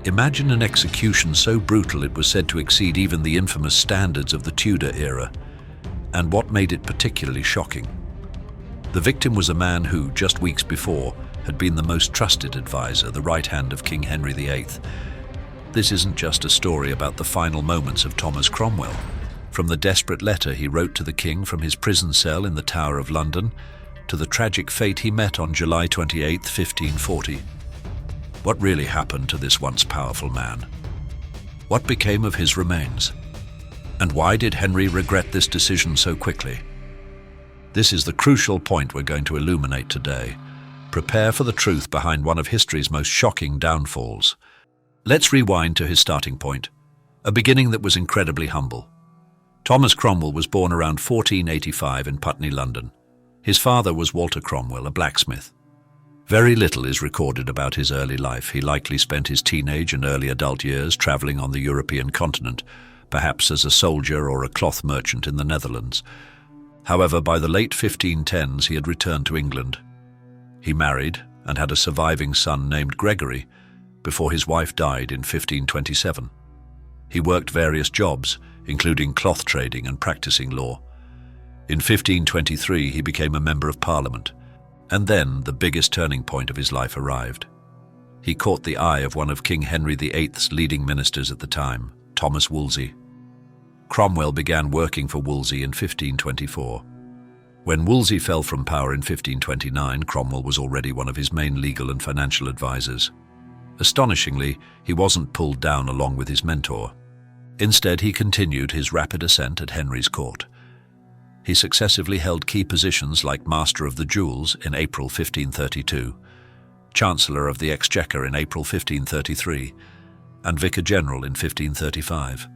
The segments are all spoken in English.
Imagine an execution so brutal it was said to exceed even the infamous standards of the Tudor era. And what made it particularly shocking? The victim was a man who, just weeks before, had been the most trusted advisor, the right hand of King Henry VIII. This isn't just a story about the final moments of Thomas Cromwell. From the desperate letter he wrote to the king from his prison cell in the Tower of London, to the tragic fate he met on July 28, 1540. What really happened to this once powerful man? What became of his remains? And why did Henry regret this decision so quickly? This is the crucial point we're going to illuminate today. Prepare for the truth behind one of history's most shocking downfalls. Let's rewind to his starting point, a beginning that was incredibly humble. Thomas Cromwell was born around 1485 in Putney, London. His father was Walter Cromwell, a blacksmith. Very little is recorded about his early life. He likely spent his teenage and early adult years traveling on the European continent, perhaps as a soldier or a cloth merchant in the Netherlands. However, by the late 1510s, he had returned to England. He married and had a surviving son named Gregory before his wife died in 1527. He worked various jobs, including cloth trading and practicing law. In 1523, he became a member of Parliament, and then the biggest turning point of his life arrived. He caught the eye of one of King Henry VIII's leading ministers at the time, Thomas Wolsey. Cromwell began working for Wolsey in 1524. When Wolsey fell from power in 1529, Cromwell was already one of his main legal and financial advisors. Astonishingly, he wasn't pulled down along with his mentor. Instead, he continued his rapid ascent at Henry's court. He successively held key positions like Master of the Jewels in April 1532, Chancellor of the Exchequer in April 1533, and Vicar General in 1535.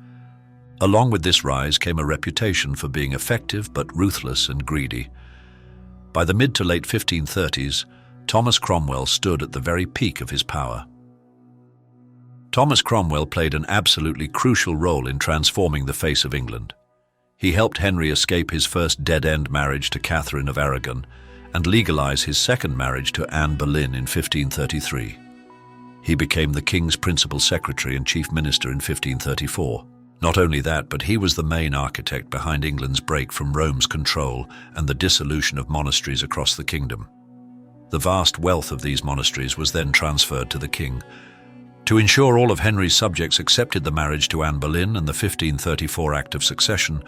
Along with this rise came a reputation for being effective but ruthless and greedy. By the mid to late 1530s, Thomas Cromwell stood at the very peak of his power. Thomas Cromwell played an absolutely crucial role in transforming the face of England. He helped Henry escape his first dead-end marriage to Catherine of Aragon and legalize his second marriage to Anne Boleyn in 1533. He became the king's principal secretary and chief minister in 1534. Not only that, but he was the main architect behind England's break from Rome's control and the dissolution of monasteries across the kingdom. The vast wealth of these monasteries was then transferred to the king. To ensure all of Henry's subjects accepted the marriage to Anne Boleyn and the 1534 Act of Succession,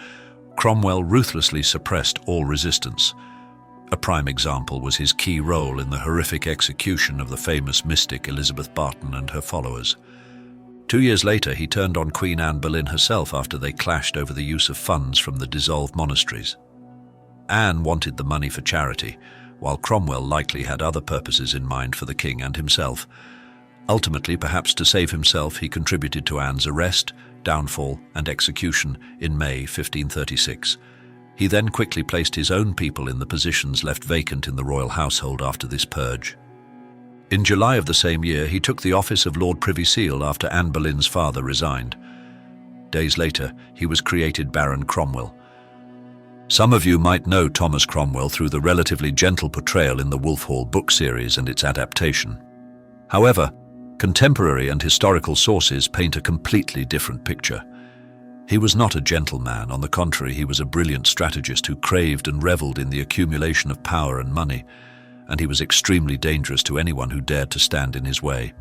Cromwell ruthlessly suppressed all resistance. A prime example was his key role in the horrific execution of the famous mystic Elizabeth Barton and her followers. 2 years later, he turned on Queen Anne Boleyn herself after they clashed over the use of funds from the dissolved monasteries. Anne wanted the money for charity, while Cromwell likely had other purposes in mind for the king and himself. Ultimately, perhaps to save himself, he contributed to Anne's arrest, downfall, and execution in May 1536. He then quickly placed his own people in the positions left vacant in the royal household after this purge. In July of the same year, he took the office of Lord Privy Seal after Anne Boleyn's father resigned. Days later, he was created Baron Cromwell. Some of you might know Thomas Cromwell through the relatively gentle portrayal in the Wolf Hall book series and its adaptation. However, contemporary and historical sources paint a completely different picture. He was not a gentle man. On the contrary, he was a brilliant strategist who craved and reveled in the accumulation of power and money, and he was extremely dangerous to anyone who dared to stand in his way.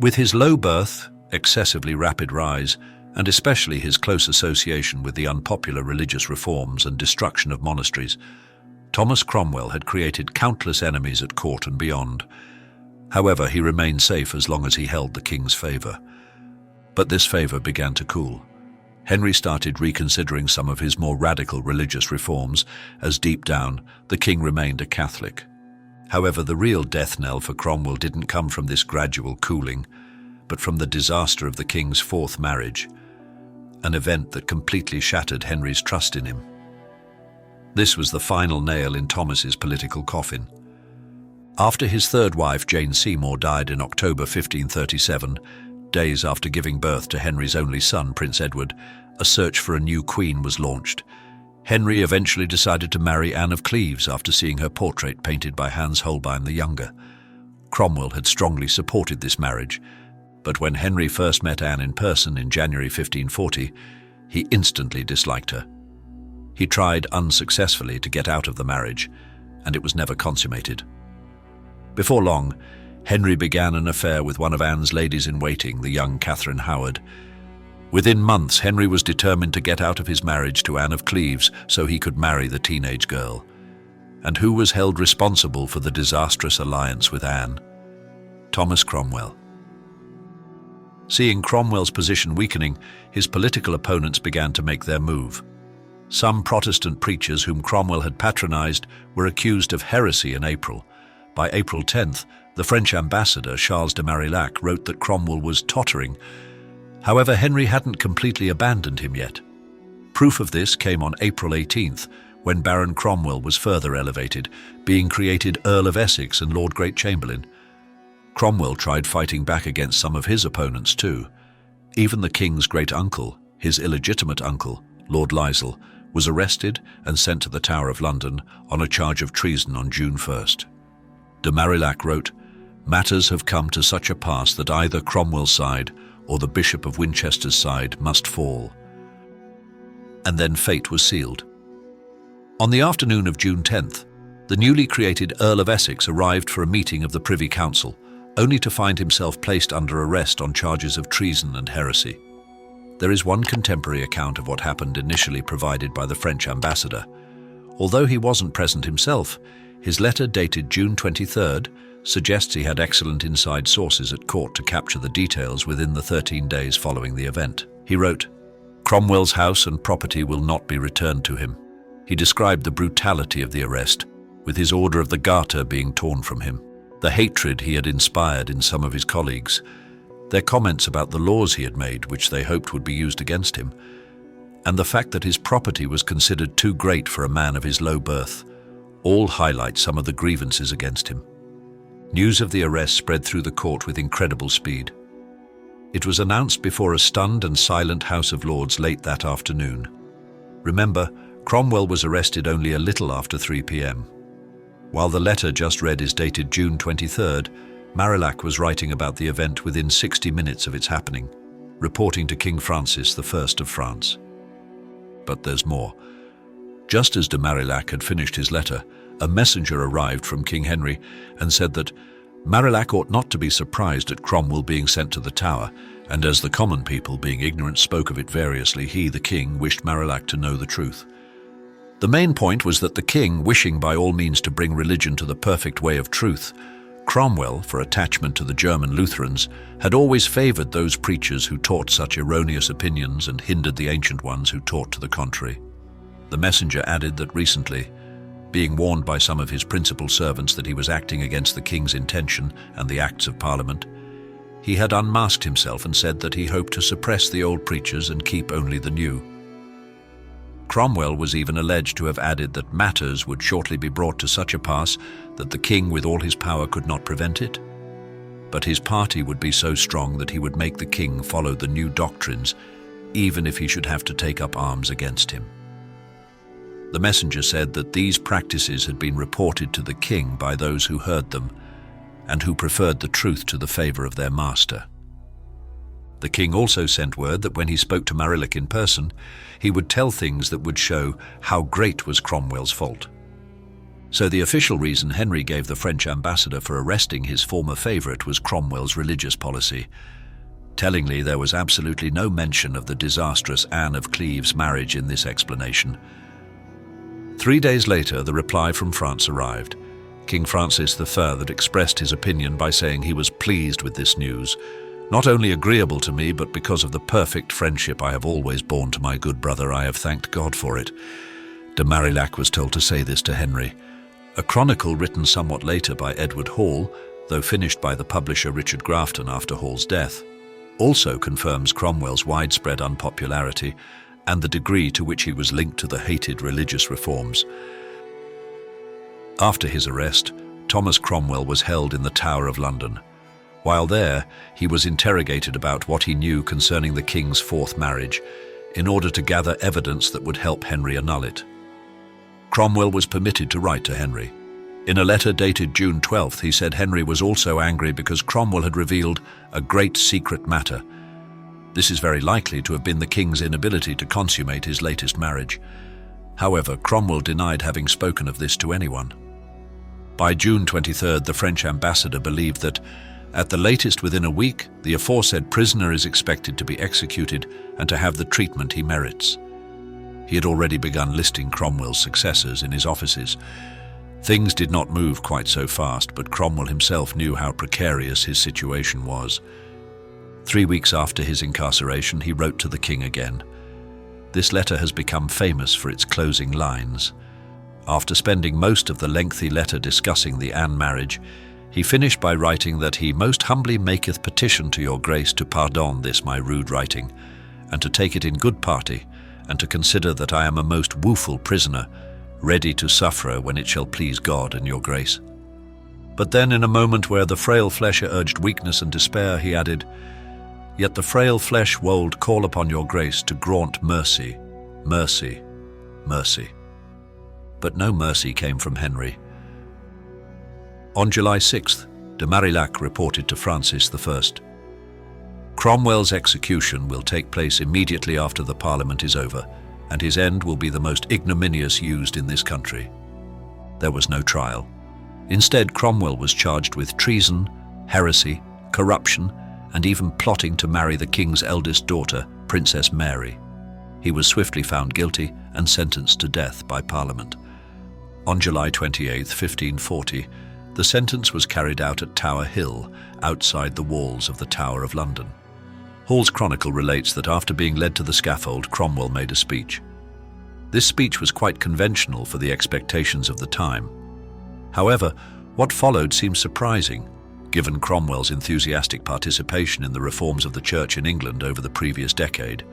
With his low birth, excessively rapid rise, and especially his close association with the unpopular religious reforms and destruction of monasteries, Thomas Cromwell had created countless enemies at court and beyond. However, he remained safe as long as he held the king's favor. But this favor began to cool. Henry started reconsidering some of his more radical religious reforms, as deep down, the king remained a Catholic. However, the real death knell for Cromwell didn't come from this gradual cooling, but from the disaster of the king's fourth marriage, an event that completely shattered Henry's trust in him. This was the final nail in Thomas's political coffin. After his third wife, Jane Seymour, died in October 1537, days after giving birth to Henry's only son, Prince Edward, a search for a new queen was launched. Henry eventually decided to marry Anne of Cleves after seeing her portrait painted by Hans Holbein the Younger. Cromwell had strongly supported this marriage, But when Henry first met Anne in person in January 1540, he instantly disliked her. He tried unsuccessfully to get out of the marriage, and it was never consummated. Before long, Henry began an affair with one of Anne's ladies-in-waiting, the young Catherine Howard. Within months, Henry was determined to get out of his marriage to Anne of Cleves so he could marry the teenage girl. And who was held responsible for the disastrous alliance with Anne? Thomas Cromwell. Seeing Cromwell's position weakening, his political opponents began to make their move. Some Protestant preachers whom Cromwell had patronized were accused of heresy in April. By April 10th, the French ambassador, Charles de Marillac, wrote that Cromwell was tottering. However, Henry hadn't completely abandoned him yet. Proof of this came on April 18th, when Baron Cromwell was further elevated, being created Earl of Essex and Lord Great Chamberlain. Cromwell tried fighting back against some of his opponents too. Even the king's great-uncle, his illegitimate uncle, Lord Lisle, was arrested and sent to the Tower of London on a charge of treason on June 1st. De Marillac wrote, "Matters have come to such a pass that either Cromwell's side or the Bishop of Winchester's side must fall." And then fate was sealed. On the afternoon of June 10th, the newly created Earl of Essex arrived for a meeting of the Privy Council, only to find himself placed under arrest on charges of treason and heresy. There is one contemporary account of what happened initially provided by the French ambassador. Although he wasn't present himself, his letter dated June 23rd suggests he had excellent inside sources at court to capture the details within the 13 days following the event. He wrote, "Cromwell's house and property will not be returned to him." He described the brutality of the arrest, with his Order of the Garter being torn from him, the hatred he had inspired in some of his colleagues, their comments about the laws he had made, which they hoped would be used against him, and the fact that his property was considered too great for a man of his low birth, all highlight some of the grievances against him. News of the arrest spread through the court with incredible speed. It was announced before a stunned and silent House of Lords late that afternoon. Remember, Cromwell was arrested only a little after 3 p.m. While the letter just read is dated June 23rd, Marillac was writing about the event within 60 minutes of its happening, reporting to King Francis I of France. But there's more. Just as de Marillac had finished his letter, a messenger arrived from King Henry and said that Marillac ought not to be surprised at Cromwell being sent to the Tower, and as the common people, being ignorant, spoke of it variously, he, the king, wished Marillac to know the truth. The main point was that the king, wishing by all means to bring religion to the perfect way of truth, Cromwell, for attachment to the German Lutherans, had always favoured those preachers who taught such erroneous opinions and hindered the ancient ones who taught to the contrary. The messenger added that recently, being warned by some of his principal servants that he was acting against the king's intention and the acts of Parliament, he had unmasked himself and said that he hoped to suppress the old preachers and keep only the new. Cromwell was even alleged to have added that matters would shortly be brought to such a pass that the king with all his power could not prevent it. But his party would be so strong that he would make the king follow the new doctrines, even if he should have to take up arms against him. The messenger said that these practices had been reported to the king by those who heard them and who preferred the truth to the favour of their master. The king also sent word that when he spoke to Marillac in person, he would tell things that would show how great was Cromwell's fault. So the official reason Henry gave the French ambassador for arresting his former favourite was Cromwell's religious policy. Tellingly, there was absolutely no mention of the disastrous Anne of Cleves marriage in this explanation. 3 days later, the reply from France arrived. King Francis I had expressed his opinion by saying he was pleased with this news, not only agreeable to me, but because of the perfect friendship I have always borne to my good brother, I have thanked God for it. De Marillac was told to say this to Henry. A chronicle written somewhat later by Edward Hall, though finished by the publisher Richard Grafton after Hall's death, also confirms Cromwell's widespread unpopularity and the degree to which he was linked to the hated religious reforms. After his arrest, Thomas Cromwell was held in the Tower of London. While there, he was interrogated about what he knew concerning the king's fourth marriage, in order to gather evidence that would help Henry annul it. Cromwell was permitted to write to Henry. In a letter dated June 12th, he said Henry was also angry because Cromwell had revealed a great secret matter. This is very likely to have been the king's inability to consummate his latest marriage. However, Cromwell denied having spoken of this to anyone. By June 23rd, the French ambassador believed that, at the latest within a week, the aforesaid prisoner is expected to be executed and to have the treatment he merits. He had already begun listing Cromwell's successors in his offices. Things did not move quite so fast, but Cromwell himself knew how precarious his situation was. 3 weeks after his incarceration, he wrote to the king again. This letter has become famous for its closing lines. After spending most of the lengthy letter discussing the Anne marriage, he finished by writing that he most humbly maketh petition to your grace to pardon this my rude writing, and to take it in good party, and to consider that I am a most woeful prisoner, ready to suffer when it shall please God and your grace. But then, in a moment where the frail flesh urged weakness and despair, he added, Yet the frail flesh wold call upon your grace to grant mercy, mercy, mercy. But no mercy came from Henry. On July 6th, de Marillac reported to Francis I, Cromwell's execution will take place immediately after the Parliament is over, and his end will be the most ignominious used in this country. There was no trial. Instead, Cromwell was charged with treason, heresy, corruption, and even plotting to marry the king's eldest daughter, Princess Mary. He was swiftly found guilty and sentenced to death by Parliament. On July 28, 1540, the sentence was carried out at Tower Hill, outside the walls of the Tower of London. Hall's chronicle relates that after being led to the scaffold, Cromwell made a speech. This speech was quite conventional for the expectations of the time. However, what followed seems surprising, given Cromwell's enthusiastic participation in the reforms of the Church in England over the previous decade.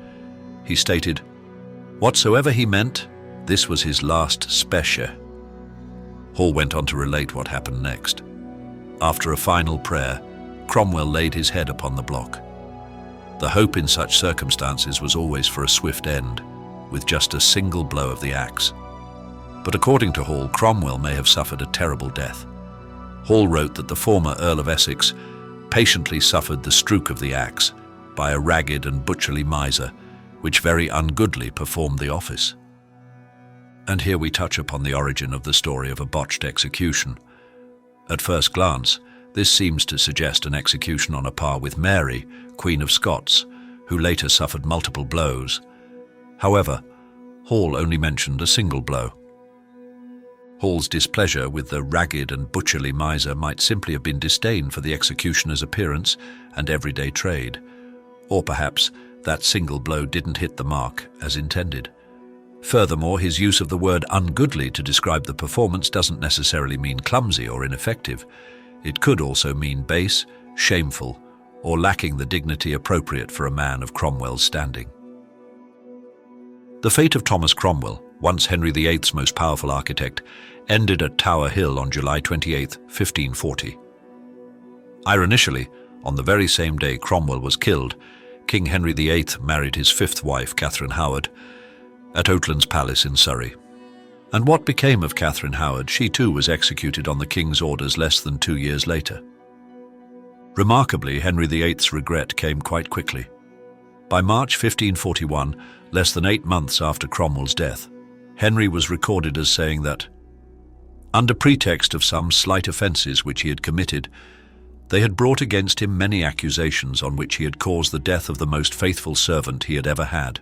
He stated, "Whatsoever he meant, this was his last speche." Hall went on to relate what happened next. After a final prayer, Cromwell laid his head upon the block. The hope in such circumstances was always for a swift end, with just a single blow of the axe. But according to Hall, Cromwell may have suffered a terrible death. Hall wrote that the former Earl of Essex patiently suffered the stroke of the axe by a ragged and butcherly miser, which very ungoodly performed the office. And here we touch upon the origin of the story of a botched execution. At first glance, this seems to suggest an execution on a par with Mary, Queen of Scots, who later suffered multiple blows. However, Hall only mentioned a single blow. Hall's displeasure with the ragged and butcherly miser might simply have been disdain for the executioner's appearance and everyday trade, or perhaps that single blow didn't hit the mark as intended. Furthermore, his use of the word ungoodly to describe the performance doesn't necessarily mean clumsy or ineffective. It could also mean base, shameful, or lacking the dignity appropriate for a man of Cromwell's standing. The fate of Thomas Cromwell, once Henry VIII's most powerful architect, ended at Tower Hill on July 28, 1540. Ironically, on the very same day Cromwell was killed, King Henry VIII married his fifth wife, Catherine Howard, at Oatlands Palace in Surrey. And what became of Catherine Howard? She too was executed on the king's orders less than 2 years later. Remarkably, Henry VIII's regret came quite quickly. By March 1541, less than 8 months after Cromwell's death, Henry was recorded as saying that, under pretext of some slight offences which he had committed, they had brought against him many accusations on which he had caused the death of the most faithful servant he had ever had.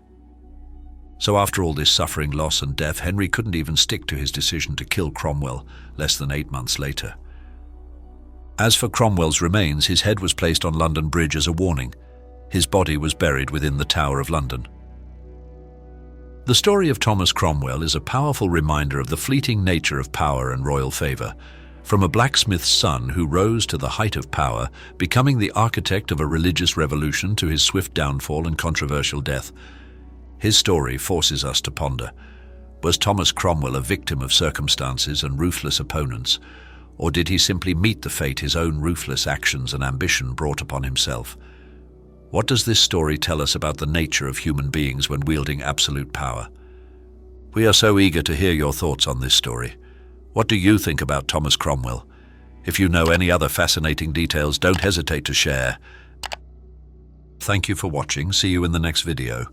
So after all this suffering, loss and death, Henry couldn't even stick to his decision to kill Cromwell less than 8 months later. As for Cromwell's remains, his head was placed on London Bridge as a warning. His body was buried within the Tower of London. The story of Thomas Cromwell is a powerful reminder of the fleeting nature of power and royal favour. From a blacksmith's son who rose to the height of power, becoming the architect of a religious revolution, to his swift downfall and controversial death, his story forces us to ponder. Was Thomas Cromwell a victim of circumstances and ruthless opponents, or did he simply meet the fate his own ruthless actions and ambition brought upon himself? What does this story tell us about the nature of human beings when wielding absolute power? We are so eager to hear your thoughts on this story. What do you think about Thomas Cromwell? If you know any other fascinating details, don't hesitate to share. Thank you for watching. See you in the next video.